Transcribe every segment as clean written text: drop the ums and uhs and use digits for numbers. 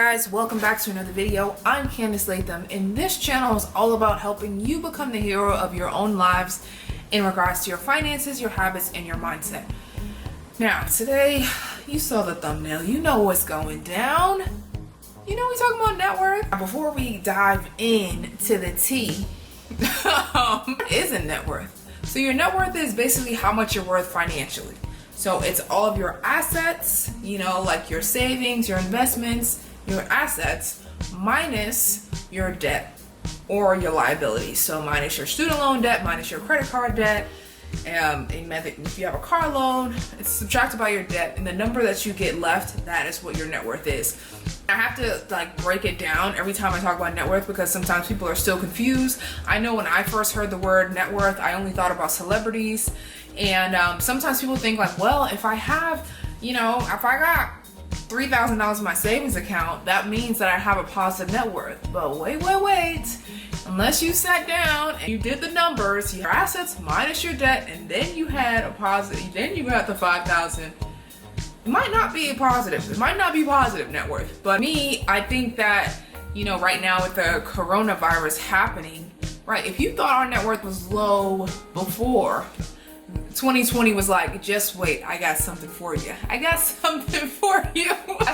Guys, welcome back to another video. I'm Candice Latham, and this channel is all about helping you become the hero of your own lives in regards to your finances, your habits, and your mindset. Now, today, you saw the thumbnail. You know what's going down. You know we're talking about net worth. Before we dive into the tea, what is a net worth? So your net worth is basically how much you're worth financially. So it's all of your assets, like your savings, your investments, your assets, minus your debt or your liabilities. So minus your student loan debt, minus your credit card debt, and if you have a car loan, it's subtracted by your debt, and the number that you get left, that is what your net worth is. I have to break it down every time I talk about net worth because sometimes people are still confused. I know when I first heard the word net worth, I only thought about celebrities, and sometimes people think well, if I have, if I got $3,000 in my savings account, that means that I have a positive net worth. But wait. Unless you sat down and you did the numbers, your assets minus your debt, and then you had a positive, then you got the 5,000. It might not be positive. It might not be positive net worth. But me, I think that, right now with the coronavirus happening, right, if you thought our net worth was low before, 2020 was just wait, I got something for you. Last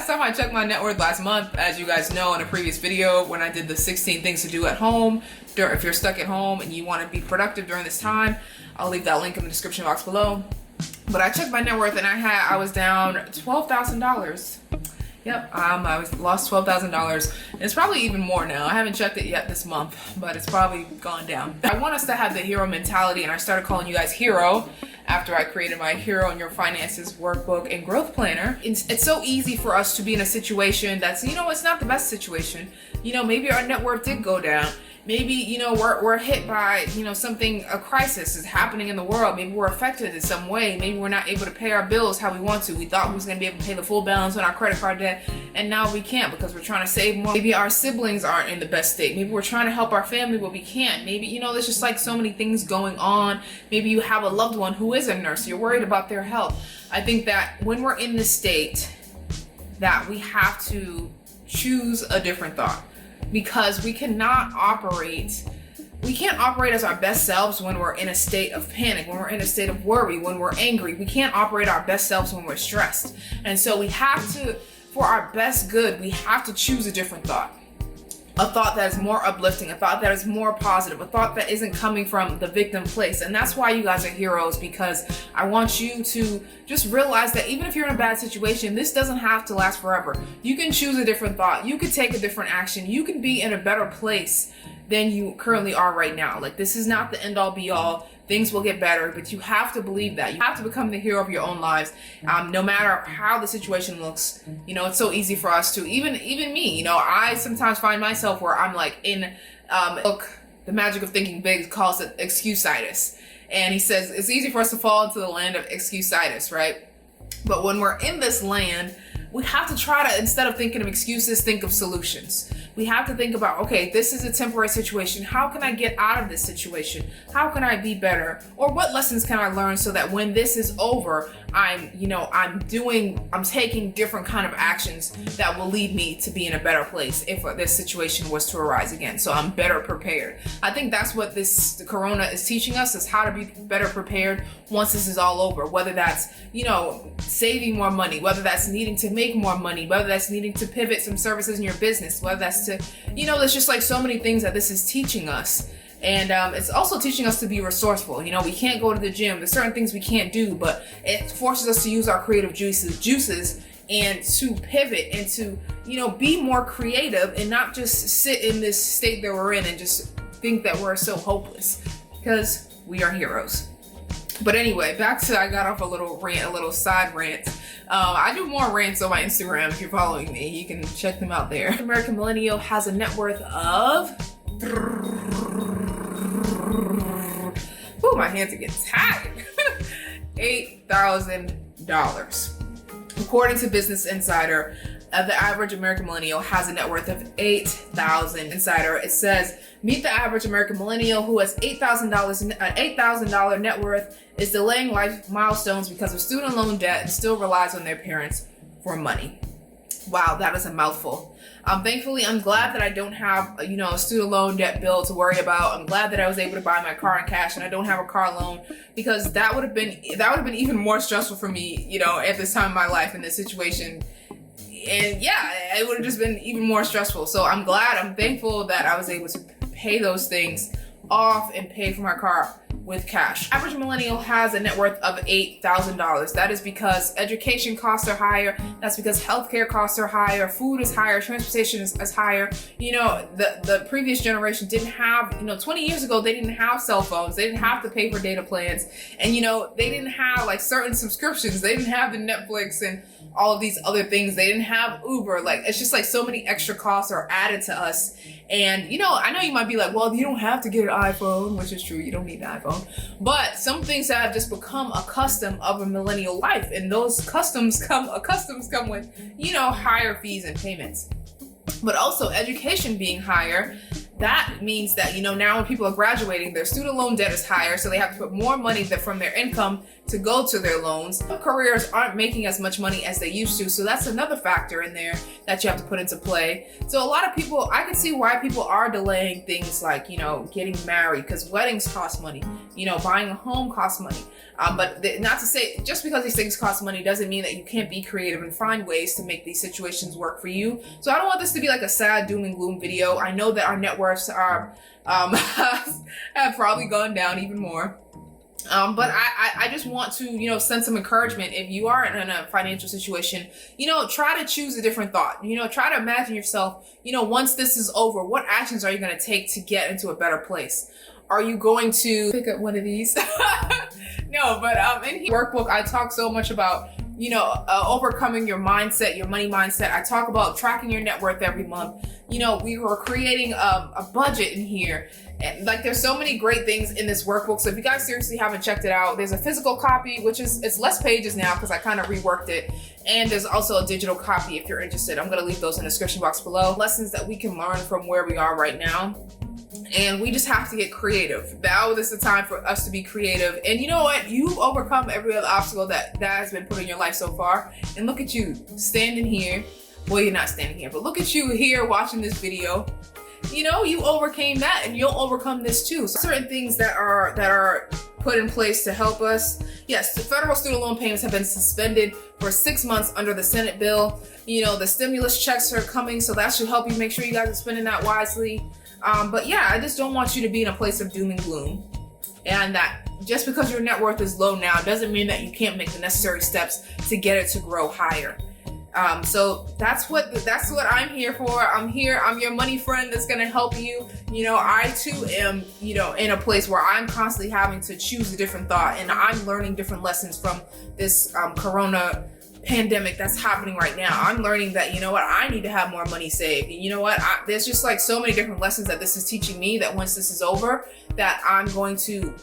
time I checked my net worth last month, as you guys know in a previous video when I did the 16 things to do at home, if you're stuck at home and you want to be productive during this time, I'll leave that link in the description box below. But I checked my net worth and I was down $12,000. Yep, I lost $12,000. It's probably even more now. I haven't checked it yet this month, but it's probably gone down. I want us to have the hero mentality, and I started calling you guys hero after I created my Hero in Your Finances workbook and growth planner. It's so easy for us to be in a situation that's, it's not the best situation. Maybe our net worth did go down. Maybe, we're hit by, a crisis is happening in the world. Maybe we're affected in some way. Maybe we're not able to pay our bills how we want to. We thought we was going to be able to pay the full balance on our credit card debt, and now we can't because we're trying to save more. Maybe our siblings aren't in the best state. Maybe we're trying to help our family, but we can't. Maybe, there's just so many things going on. Maybe you have a loved one who is a nurse. You're worried about their health. I think that when we're in this state, that we have to choose a different thought. Because we can't operate as our best selves when we're in a state of panic, when we're in a state of worry, when we're angry. We can't operate our best selves when we're stressed. And so we have to, for our best good, we have to choose a different thought. A thought that is more uplifting, a thought that is more positive, a thought that isn't coming from the victim place. And that's why you guys are heroes, because I want you to just realize that even if you're in a bad situation, this doesn't have to last forever. You can choose a different thought. You can take a different action. You can be in a better place than you currently are right now. This is not the end all be all. Things will get better, but you have to believe that. You have to become the hero of your own lives, no matter how the situation looks. It's so easy for us to, even me, I sometimes find myself where I'm in, book, The Magic of Thinking Big calls it excuse-itis. And he says it's easy for us to fall into the land of excuse-itis, right? But when we're in this land, we have to try to, instead of thinking of excuses, think of solutions. We have to think about, okay, this is a temporary situation. How can I get out of this situation? How can I be better? Or what lessons can I learn so that when this is over, I'm taking different kind of actions that will lead me to be in a better place if this situation was to arise again. So I'm better prepared. I think that's what the corona is teaching us, is how to be better prepared once this is all over. Whether that's, saving more money, whether that's needing to make more money, whether that's needing to pivot some services in your business, whether that's to, there's just so many things that this is teaching us. And it's also teaching us to be resourceful. We can't go to the gym. There's certain things we can't do, but it forces us to use our creative juices and to pivot and to, be more creative and not just sit in this state that we're in and just think that we're so hopeless, because we are heroes. But anyway, back to, I got off a little side rant. I do more rants on my Instagram. If you're following me, you can check them out there. American Millennial has a net worth of, my hands are getting tired. $8,000. According to Business Insider, the average American millennial has a net worth of $8,000. Insider, it says, meet the average American millennial who has $8,000 net worth, is delaying life milestones because of student loan debt and still relies on their parents for money. Wow, that is a mouthful. Thankfully, I'm glad that I don't have, a student loan debt bill to worry about. I'm glad that I was able to buy my car in cash and I don't have a car loan, because that would have been even more stressful for me, at this time in my life in this situation. And yeah, it would have just been even more stressful. So I'm thankful that I was able to pay those things off and pay for my car with cash. Average millennial has a net worth of $8,000. That is because education costs are higher. That's because healthcare costs are higher. Food is higher. Transportation is higher. The previous generation didn't have, 20 years ago, they didn't have cell phones. They didn't have to pay for data plans. And, they didn't have like certain subscriptions. They didn't have the Netflix and all of these other things. They didn't have Uber. Like, it's just like so many extra costs are added to us. And, I know you might be like, well, you don't have to get an iPhone, which is true. You don't need an iPhone. But some things have just become a custom of a millennial life. And those customs come with, higher fees and payments. But also education being higher, that means that, now when people are graduating, their student loan debt is higher, so they have to put more money from their income to go to their loans. Some careers aren't making as much money as they used to, so that's another factor in there that you have to put into play. So a lot of people, I can see why people are delaying things like, getting married, because weddings cost money, buying a home costs money. But not to say, just because these things cost money doesn't mean that you can't be creative and find ways to make these situations work for you. So I don't want this to be like a sad doom and gloom video. I know that our net worths are have probably gone down even more. But I just want to, send some encouragement. If you are in a financial situation, try to choose a different thought. Try to imagine yourself, once this is over, what actions are you going to take to get into a better place? Are you going to pick up one of these? No, but in the workbook, I talk so much about, overcoming your mindset, your money mindset. I talk about tracking your net worth every month. We were creating a budget in here. And like, there's so many great things in this workbook. So if you guys seriously haven't checked it out, there's a physical copy, which it's less pages now because I kind of reworked it. And there's also a digital copy if you're interested. I'm going to leave those in the description box below. Lessons that we can learn from where we are right now. And we just have to get creative. Now is the time for us to be creative. And you know what? You've overcome every other obstacle that has been put in your life so far. And look at you standing here. Well, you're not standing here, but look at you here watching this video. You overcame that, and you'll overcome this too. So certain things that are put in place to help us. Yes, the federal student loan payments have been suspended for 6 months under the Senate bill. The stimulus checks are coming, so that should help you make sure you guys are spending that wisely. But yeah, I just don't want you to be in a place of doom and gloom. And that just because your net worth is low now doesn't mean that you can't make the necessary steps to get it to grow higher. So that's what I'm here for. I'm your money friend that's gonna help you. I too am, in a place where I'm constantly having to choose a different thought, and I'm learning different lessons from this corona pandemic that's happening right now. I'm learning that, I need to have more money saved. And there's just like so many different lessons that this is teaching me, that once this is over, that I'm going to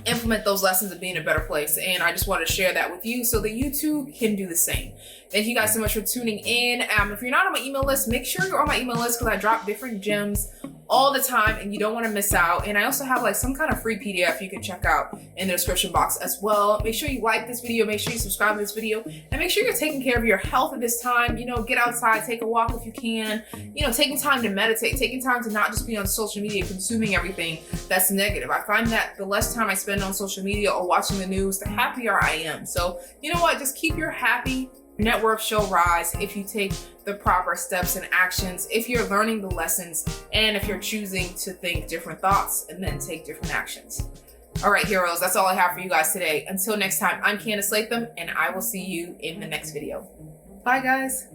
implement those lessons and be in a better place. And I just want to share that with you so that you too can do the same. Thank you guys so much for tuning in. If you're not on my email list, make sure you're on my email list, because I drop different gems all the time and you don't want to miss out. And I also have like some kind of free PDF you can check out in the description box as well. Make sure you like this video, make sure you subscribe to this video, and make sure you're taking care of your health at this time. Get outside, take a walk if you can, taking time to meditate, taking time to not just be on social media consuming everything that's negative. I find that the less time I spend on social media or watching the news, the happier I am. So you know what, just keep your happy. Net worth shall rise if you take the proper steps and actions, if you're learning the lessons, and if you're choosing to think different thoughts and then take different actions. All right, heroes, that's all I have for you guys today. Until next time, I'm Candice Latham, and I will see you in the next video. Bye, guys.